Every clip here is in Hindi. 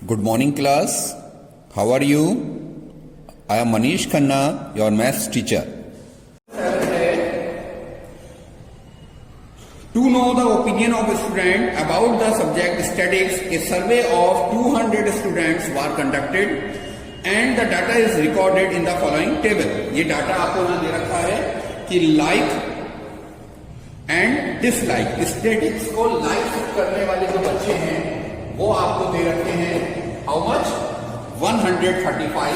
Good morning, class. How are you? I am Manish Khanna, your maths teacher. To know the opinion of a student about the subject statics, a survey of 200 students were conducted and the data is recorded in the following table. ये डाटा आपको यहाँ दे रखा है कि लाइक एंड डिसलाइक, स्टैटिक्स को लाइक करने वाले जो बच्चे हैं वो आपको दे रखे हैं हाउ मच 135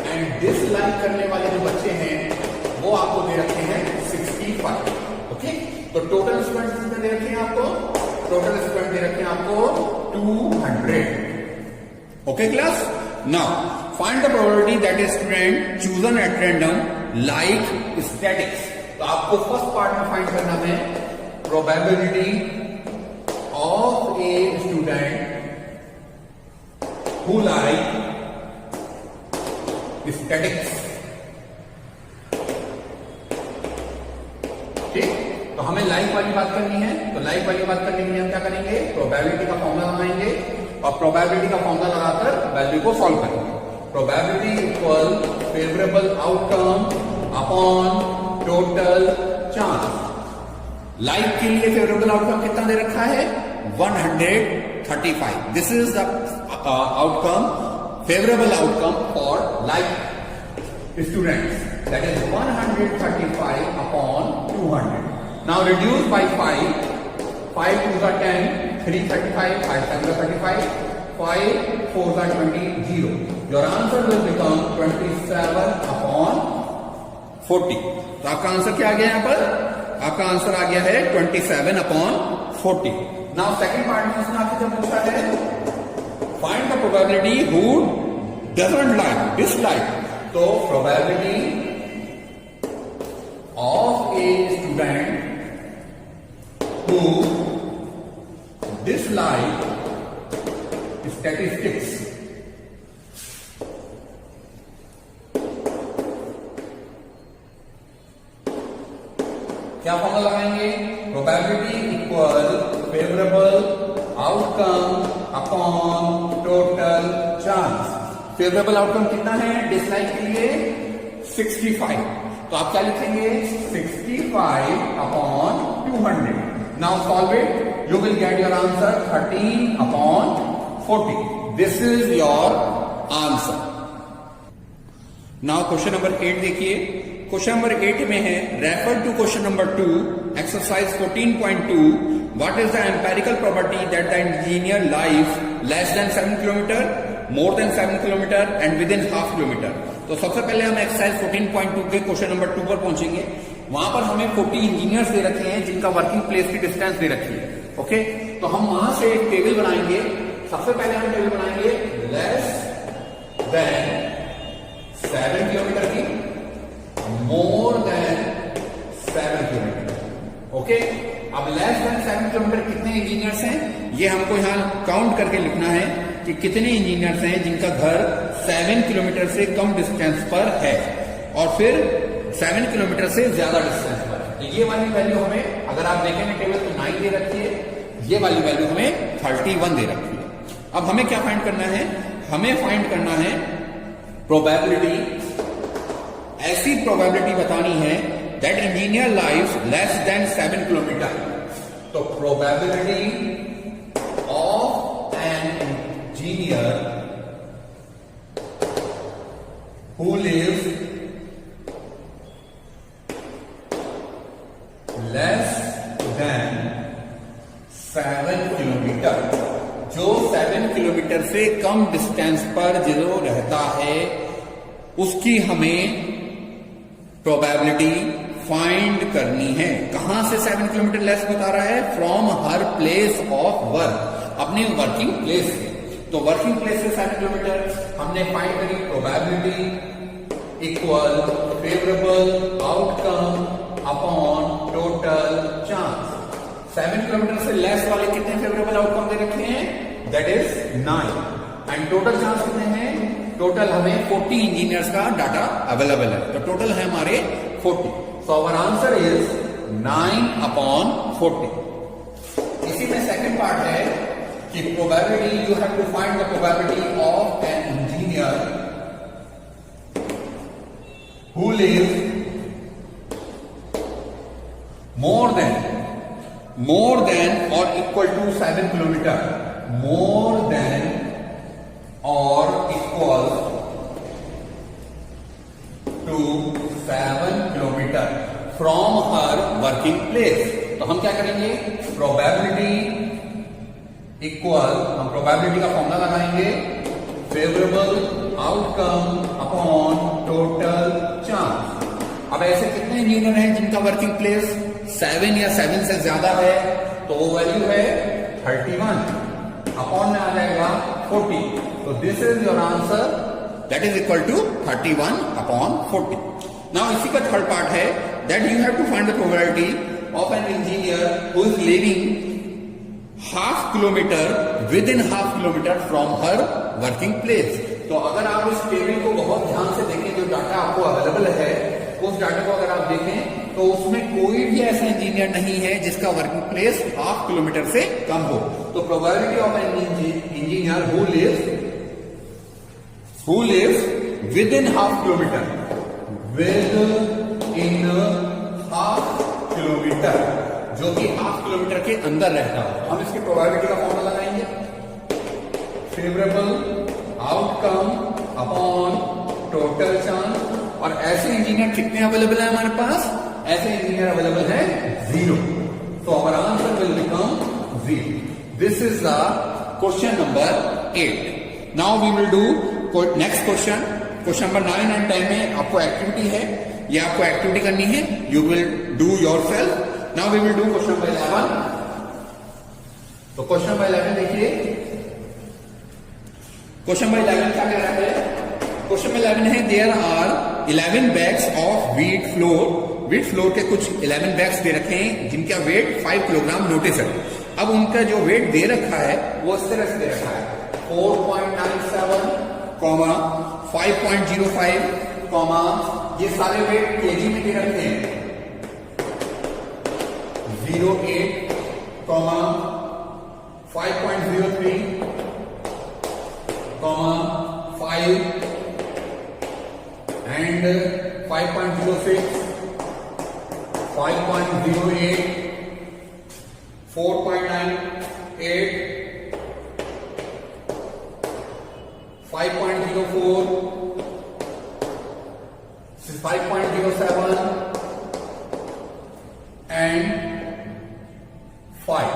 एंड डिसलाइक करने वाले जो बच्चे हैं वो आपको दे रखे हैं 65. ओके, तो टोटल स्टूडेंट कितने दे रखे हैं आपको? टोटल स्टूडेंट दे रखे हैं आपको 200. Okay class, now find the probability that is student chosen at random like statics. तो आपको फर्स्ट पार्ट में फाइंड करना है probability of a student who like statics. ठीक, तो हमें लाइक वाली बात करनी है. तो लाइक वाली बात करने के लिए हम क्या करेंगे? प्रोबेबिलिटी का फॉर्मूला लगाएंगे और प्रोबेबिलिटी का फॉर्मूला लगाकर वैल्यू को सॉल्व करेंगे. Probability equal favourable outcome upon total chance. Like के लिए फेवरेबल आउटकम कितना दे रखा है? 135. This is the outcome, favourable outcome for like students, that is 135 upon 200. Now reduce by 5. 5 2 are 10, 3 35, 5 7 35, 5 4 are 20, 0. Your answer will become 27 upon 40. तो आपका आंसर क्या आ गया यहाँ पर? आपका आंसर आ गया है 27 अपॉन 40. नाउ सेकंड पार्ट में उसने आपसे जब पूछा है find the probability who doesn't like dislike. तो probability of a student who dislike statistics. क्या फॉर्मूला लगाएंगे? Probability equal favourable outcome upon total chance. Favourable outcome कितना है डिसलाइक के लिए? 65. तो आप क्या लिखेंगे? 65 upon 200. Now solve it, you will get your answer 13 upon 40. This is your answer. Now question number 8 देखिए. क्वेश्चन नंबर 8 में है refer to question number 2 exercise 14.2. What is the empirical property that the engineer life less than 7 kilometre, more than 7 kilometre and within half kilometre. तो सबसे पहले हम एक्सरसाइज 14.2 के क्वेश्चन नंबर 2 पर पहुंचेंगे. वहां पर हमें 40 इंजीनियर्स दे रखे हैं जिनका वर्किंग प्लेस की डिस्टेंस दे रखी है. ओके, तो हम वहां से एक टेबल बनाएंगे. सबसे पहले हम टेबल बनाएंगे लेस देन 7 किलोमीटर की, मोर देन 7 किलोमीटर. ओके, अब लेस देन 7 किलोमीटर कितने इंजीनियर्स हैं ये हमको यहां काउंट करके लिखना है कि कितने इंजीनियर्स हैं जिनका घर 7 किलोमीटर से कम डिस्टेंस पर है और फिर 7 किलोमीटर से ज्यादा डिस्टेंस पर है. तो ये वाली वैल्यू हमें, अगर आप देखेंगे टेबल तो 9 दे रखी है, ये वाली वैल्यू हमें 31 दे रखी है. अब हमें क्या फाइंड करना है? हमें फाइंड करना है प्रोबेबिलिटी. ऐसी प्रोबेबिलिटी बतानी है that engineer life less than 7 kilometre. तो probability of an engineer who lives less than 7 kilometre, जो 7 किलोमीटर से कम डिस्टेंस पर जो रहता है उसकी हमें प्रोबेबिलिटी फाइंड करनी है. कहां से 7 किलोमीटर लेस बता रहा है? From her place of work, अपने वर्किंग प्लेस से. तो वर्किंग प्लेस से 7 किलोमीटर हमने फाइंड करी. Probability equal favourable outcome upon total chance. 7 kilometre से लेस वाले कितने फेवरेबल आउटकम दे रखे हैं? That is 9. And total chance कितने हैं? टोटल हमें 40 इंजीनियर्स का डाटा अवेलेबल है. तो टोटल है हमारे 40. So our answer is 9 upon 40. इसी में सेकंड पार्ट है कि probability, you have to find the probability of an engineer who live more than or equal to 7 kilometer, more than or equal to 7 kilometer from her working place. तो हम क्या करेंगे, प्रोबेबिलिटी इक्वल, हम प्रोबेबिलिटी का फॉर्मूला लगाएंगे, favourable outcome upon total chance. अब ऐसे कितने इंजीनियर हैं जिनका वर्किंग प्लेस 7 या 7 से ज्यादा है, तो वो वैल्यू है 31, अपॉन में आ जाएगा 40। तो this is your answer, that is equal to 31 upon 40। Now इसी का थर्ड पार्ट है that you have to find the probability of an engineer who is living half kilometre within half kilometre from her working place. तो अगर आप इस टेबल को बहुत ध्यान से देखें, जो डाटा आपको अवेलेबल है, उस डाटा को अगर आप देखें तो उसमें कोई भी ऐसा इंजीनियर नहीं है जिसका वर्किंग प्लेस हाफ किलोमीटर से कम हो। तो probability of an engineer who lives within half kilometre, within half kilometre, जो कि हाफ किलोमीटर के अंदर रहता हो, हम इसकी प्रोबेबिलिटी का फॉर्मूला लगाएंगे, favourable outcome upon total chance. और ऐसे इंजीनियर कितने अवेलेबल है हमारे पास, ऐसे इंजीनियर अवेलेबल है 0। तो our answer will become 0। This is the question number 8। Now we will do next question. Question number 9 and 10 में आपको एक्टिविटी है, ये आपको एक्टिविटी करनी है, you will do yourself. Now we will do question number 11। तो क्वेश्चन नंबर 11 देखिए, क्वेश्चन नंबर 11 क्या कह रहा है, क्वेश्चन नंबर 11 है there are 11 bags of wheat flour. Wheat flour के कुछ 11 बैग्स दे रखे हैं जिनका वेट 5 किलोग्राम नोटिस है। अब उनका जो वेट दे रखा है वो इस तरह से दे रखा है 4.97, 5.05, ये सारे वेट केजी में दे रखे हैं, 08, 5.03, 5 and 5.06, 5.08, 4.98, 5.04, 5.07 and 5।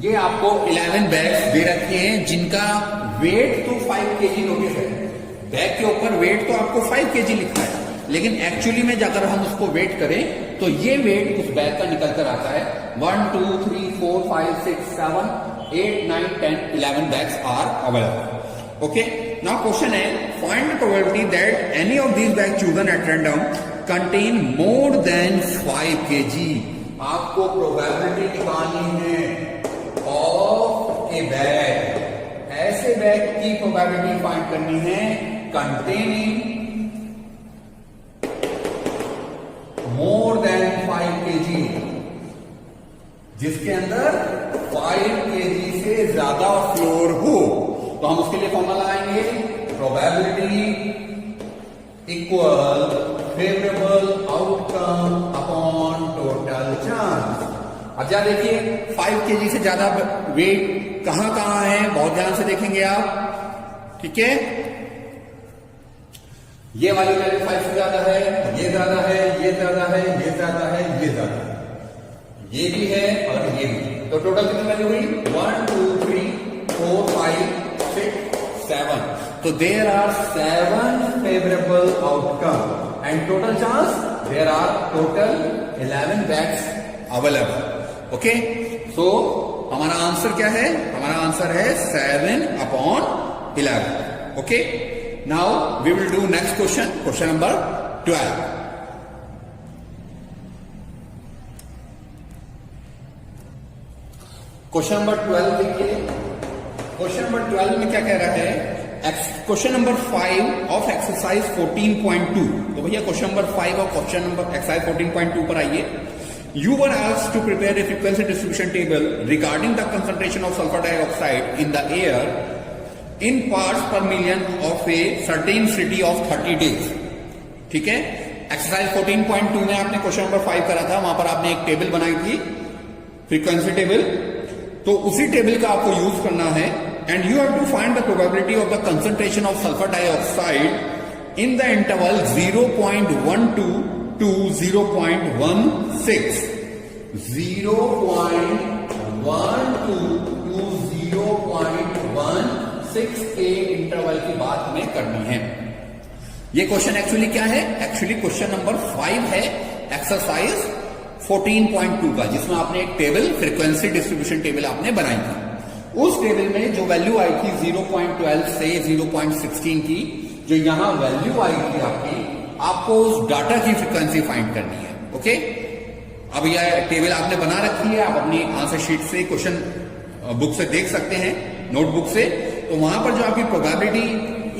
ये आपको 11 बैग्स दे रखे हैं जिनका वेट तो 5 केजी नोटिस है। बैग के ऊपर वेट तो आपको 5 केजी लिखा है, लेकिन एक्चुअली में जाकर हम उसको वेट करें तो ये वेट उस बैग का निकल कर आता है 1 2 3 4 5 6 7 8 9 10 11 bags are available. Okay, now question है find the probability that any of these bag chosen at random contain more than 5 KG. आपको प्रोबेबिलिटी निकालनी है ऑफ ए बैग, ऐसे बैग की प्रोबेबिलिटी फाइंड करनी है कंटेनिंग मोर देन 5 केजी, जिसके अंदर 5 केजी से ज्यादा फ्लोर हो। तो हम उसके लिए फॉर्मूला लगाएंगे, probability equal favourable outcome upon total chance. अब जा देखिए 5 केजी से ज्यादा वेट कहां कहां है, बहुत ध्यान से देखेंगे आप, ठीक है। ये वाली वैल्यू 5 से ज्यादा है, ये ज्यादा है, ये ज्यादा है, ये ज्यादा है, ये ज्यादा है, ये भी है और ये भी। तो टोटल कितनी वैल्यू हुई 1 2 3 4 5 6 7। तो there are 7 favourable outcome and total chance there are total 11 bags available. Okay, so हमारा आंसर क्या है, हमारा आंसर है 7 upon 11। Okay, now we will do next question, question number 12। Question number 12 देखिए, क्वेश्चन नंबर 12 में क्या कह रहा है, क्वेश्चन नंबर 5 ऑफ एक्सरसाइज 14.2। तो भैया क्वेश्चन नंबर 5 और क्वेश्चन नंबर एक्सरसाइज 14.2 पर आइए। You were asked to prepare a frequency distribution table regarding the concentration of sulfur dioxide in the air in parts per million of a certain city of 30 days. ठीक है, एक्सरसाइज 14.2 में आपने क्वेश्चन नंबर 5 करा था, वहां पर आपने एक टेबल बनाई थी, फ्रीक्वेंसी टेबल. तो उसी टेबल का आपको यूज करना है. And you have to find the probability of the concentration of sulphur dioxide in the interval 0.12 to 0.16. 0.12 to 0.16 के इंटरवल की बात हमें करनी है. ये क्वेश्चन एक्चुअली क्या है? एक्चुअली क्वेश्चन नंबर 5 है, एक्सरसाइज 14.2 का, जिसमें आपने एक टेबल, फ्रीक्वेंसी डिस्ट्रीब्यूशन टेबल आपने बनाई थी. उस टेबल में जो वैल्यू आई थी 0.12 से 0.16 की, जो यहां वैल्यू आई थी आपको उस डाटा की फ्रीक्वेंसी फाइंड करनी है. ओके, अब यह टेबल आपने बना रखी है, आप अपनी आंसर शीट से, क्वेश्चन बुक से देख सकते हैं, नोटबुक से. तो वहां पर जो आपकी प्रोबेबिलिटी,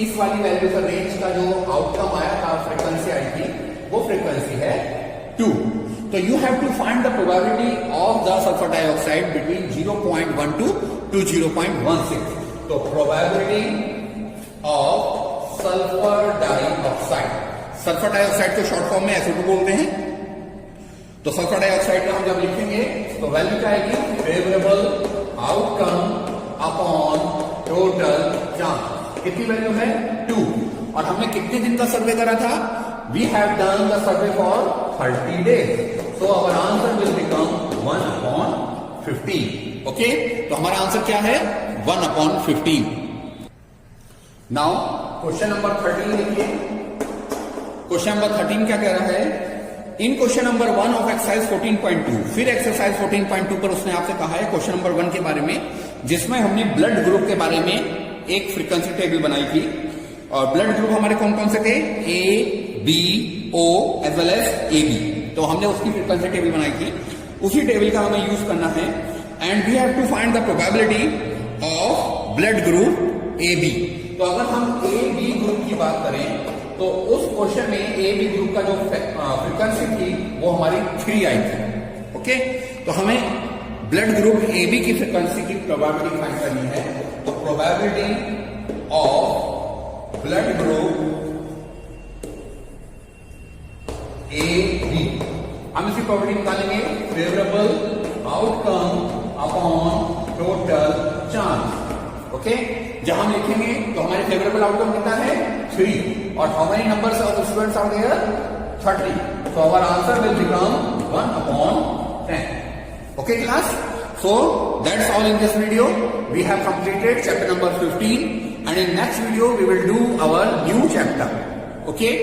इस वाली वैल्यू का रेंज का जो आउटकम आया था, फ्रीक्वेंसी आई थी, वो फ्रीक्वेंसी है 2. तो you have to find the probability of the sulphur dioxide between 0.12 to 0.16. तो probability of sulphur dioxide, sulphur dioxide को शॉर्ट फॉर्म में SO2 बोलते हैं. तो सल्फर डाइऑक्साइड का हम जब लिखेंगे तो वैल्यू क्या आएगी? Favourable outcome upon total chance. कितनी वैल्यू है? 2. और हमने कितने दिन का सर्वे करा था? We have done the survey for 30 days. So our answer will become 1/15. Okay, तो हमारा आंसर क्या है? 1/15. नाउ क्वेश्चन नंबर 13 देखिए. क्वेश्चन नंबर 13 क्या कह रहा है? इन क्वेश्चन नंबर 1 ऑफ एक्सरसाइज 14.2, फिर एक्सरसाइज 14.2 पर उसने आपसे कहा है क्वेश्चन नंबर 1 के बारे में, जिसमें हमने ब्लड ग्रुप के बारे में एक फ्रीक्वेंसी टेबल बनाई थी. और ब्लड ग्रुप हमारे कौन कौन से थे? A, B, O as well as AB. तो हमने उसकी फ्रीक्वेंसी टेबल बनाई थी. उसी टेबल का हमें यूज करना है. And we have to find the probability of blood group AB. तो अगर हम AB ग्रुप की बात करें तो उस क्वेश्चन में AB ग्रुप का जो फ्रीक्वेंसी थी वो हमारी 3 आई थी. ओके, तो हमें ब्लड ग्रुप AB की फ्रीक्वेंसी की प्रोबेबिलिटी फाइंड करनी है. तो probability of blood group AB, हम इसकी प्रोबेबिलिटी निकालेंगे favourable outcome upon total chance. Okay, जहां हम लिखेंगे तो हमारे फेवरेबल आउटकम कितना है? 3. और how many numbers of students are there? 30. So our answer will become 1/10. Okay class, so that's all in this video. We have completed chapter number 15, and in next video we will do our new chapter. Okay.